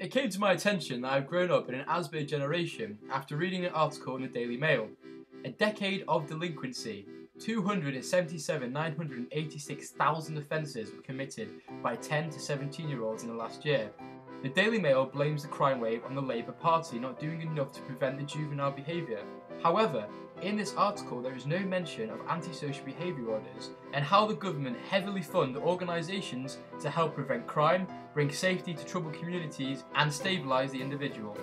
It came to my attention that I've grown up in an Asbo generation after reading an article in the Daily Mail. A decade of delinquency. 986,000 offences were committed by 10 to 17-year-olds in the last year. The Daily Mail blames the crime wave on the Labour Party not doing enough to prevent the juvenile behaviour. However, in this article there is no mention of antisocial behaviour orders and how the government heavily fund organisations to help prevent crime, bring safety to troubled communities and stabilise the individual.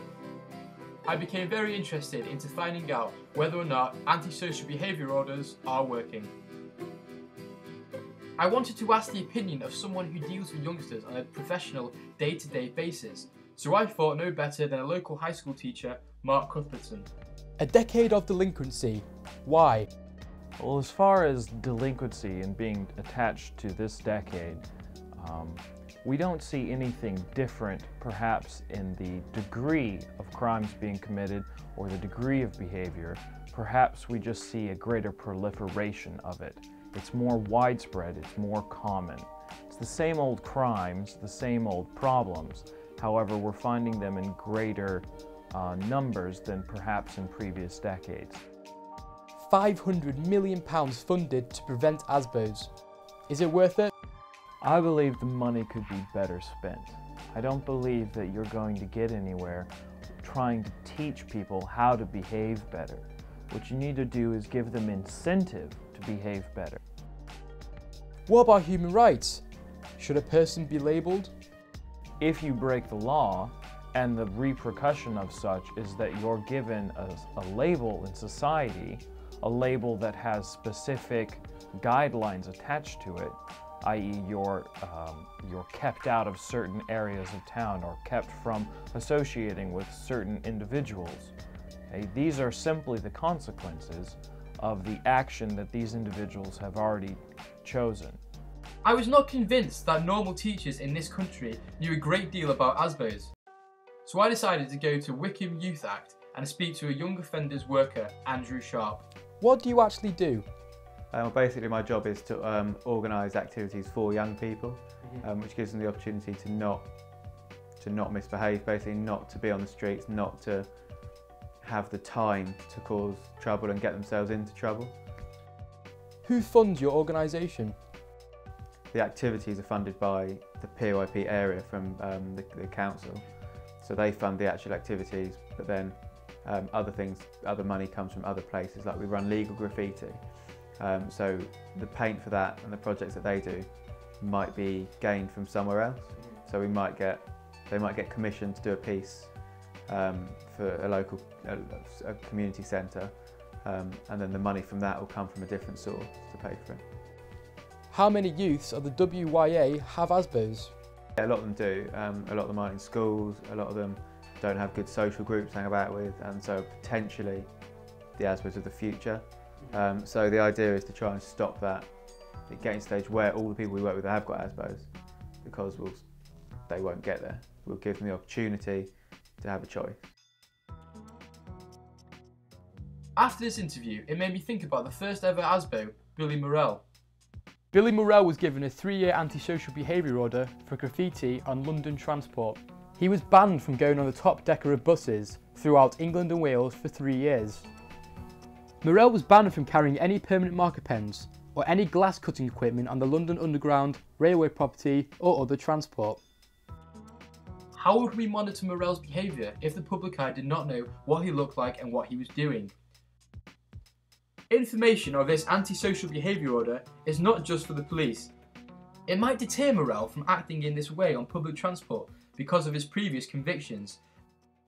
I became very interested into finding out whether or not antisocial behaviour orders are working. I wanted to ask the opinion of someone who deals with youngsters on a professional, day-to-day basis, so I thought no better than a local high school teacher, Mark Cuthbertson. A decade of delinquency. Why? Well, as far as delinquency and being attached to this decade, we don't see anything different perhaps in the degree of crimes being committed or the degree of behavior. Perhaps we just see a greater proliferation of it. It's more widespread, it's more common. It's the same old crimes, the same old problems. However, we're finding them in greater numbers than perhaps in previous decades. £500 million funded to prevent Asbos. Is it worth it? I believe the money could be better spent. I don't believe that you're going to get anywhere trying to teach people how to behave better. What you need to do is give them incentive to behave better. What about human rights? Should a person be labelled? If you break the law, and the repercussion of such is that you're given a label in society, a label that has specific guidelines attached to it, i.e. you're kept out of certain areas of town or kept from associating with certain individuals. Okay? These are simply the consequences of the action that these individuals have already chosen. I was not convinced that normal teachers in this country knew a great deal about Asbos. So I decided to go to Wickham Youth Act and speak to a young offenders worker, Andrew Sharp. What do you actually do? Basically my job is to organise activities for young people, which gives them the opportunity to not misbehave, basically not to be on the streets, not to have the time to cause trouble and get themselves into trouble. Who funds your organisation? The activities are funded by the PYP area from the council, so they fund the actual activities, but then other money comes from other places, like we run legal graffiti. So the paint for that and the projects that they do might be gained from somewhere else. So they might get commissioned to do a piece for a local community centre, and then the money from that will come from a different source to pay for it. How many youths of the WYA have Asbos? Yeah, a lot of them do. A lot of them aren't in schools, a lot of them don't have good social groups to hang about with, and so potentially the Asbos of the future. So the idea is to try and stop that, getting to a stage where all the people we work with have got Asbos, because they won't get there. We'll give them the opportunity to have a choice. After this interview, it made me think about the first ever Asbo, Billy Morell. Billy Morell was given a 3-year antisocial behaviour order for graffiti on London transport. He was banned from going on the top decker of buses throughout England and Wales for 3 years. Morell was banned from carrying any permanent marker pens or any glass cutting equipment on the London Underground, railway property or other transport. How would we monitor Morell's behaviour if the public eye did not know what he looked like and what he was doing? Information of this antisocial behaviour order is not just for the police. It might deter Morell from acting in this way on public transport because of his previous convictions.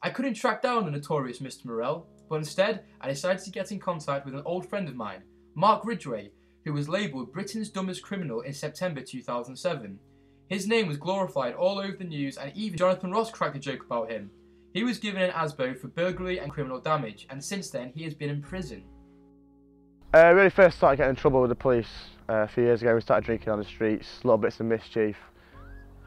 I couldn't track down the notorious Mr. Morell, but instead I decided to get in contact with an old friend of mine, Mark Ridgway, who was labelled Britain's dumbest criminal in September 2007. His name was glorified all over the news, and even Jonathan Ross cracked a joke about him. He was given an Asbo for burglary and criminal damage, and since then he has been in prison. I really first started getting in trouble with the police a few years ago. We started drinking on the streets, little bits of mischief,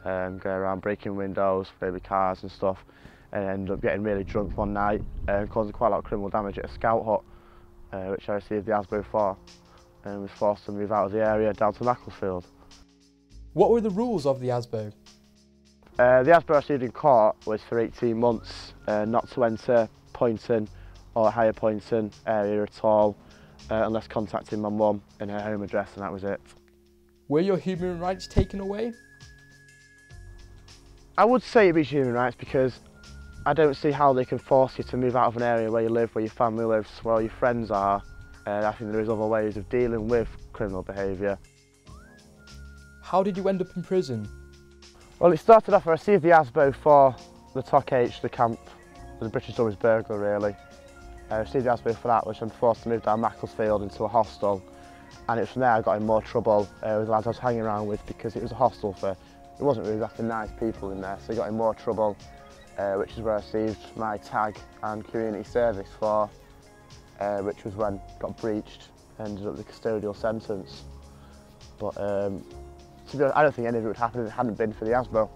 going around breaking windows, maybe cars and stuff, and ended up getting really drunk one night and causing quite a lot of criminal damage at a scout hut, which I received the Asbo for, and was forced to move out of the area down to Macclesfield. What were the rules of the Asbo? The Asbo I received in court was for 18 months, not to enter Poynton or Higher Poynton area at all, unless contacting my mum and her home address, and that was it. Were your human rights taken away? I would say it is human rights because I don't see how they can force you to move out of an area where you live, where your family lives, where all your friends are. I think there is other ways of dealing with criminal behaviour. How did you end up in prison? Well, it started off, I received the Asbo for the TOC-H, the camp, the British Dummies burglar really. I received the Asbo for that, which I'm forced to move down Macclesfield into a hostel. And it was from there I got in more trouble with the lads I was hanging around with, because it was a hostel for, it wasn't really exactly nice people in there, so I got in more trouble, which is where I received my tag and community service for, which was when I got breached and ended up with a custodial sentence. But to be honest, I don't think any of it would happen if it hadn't been for the Asbo.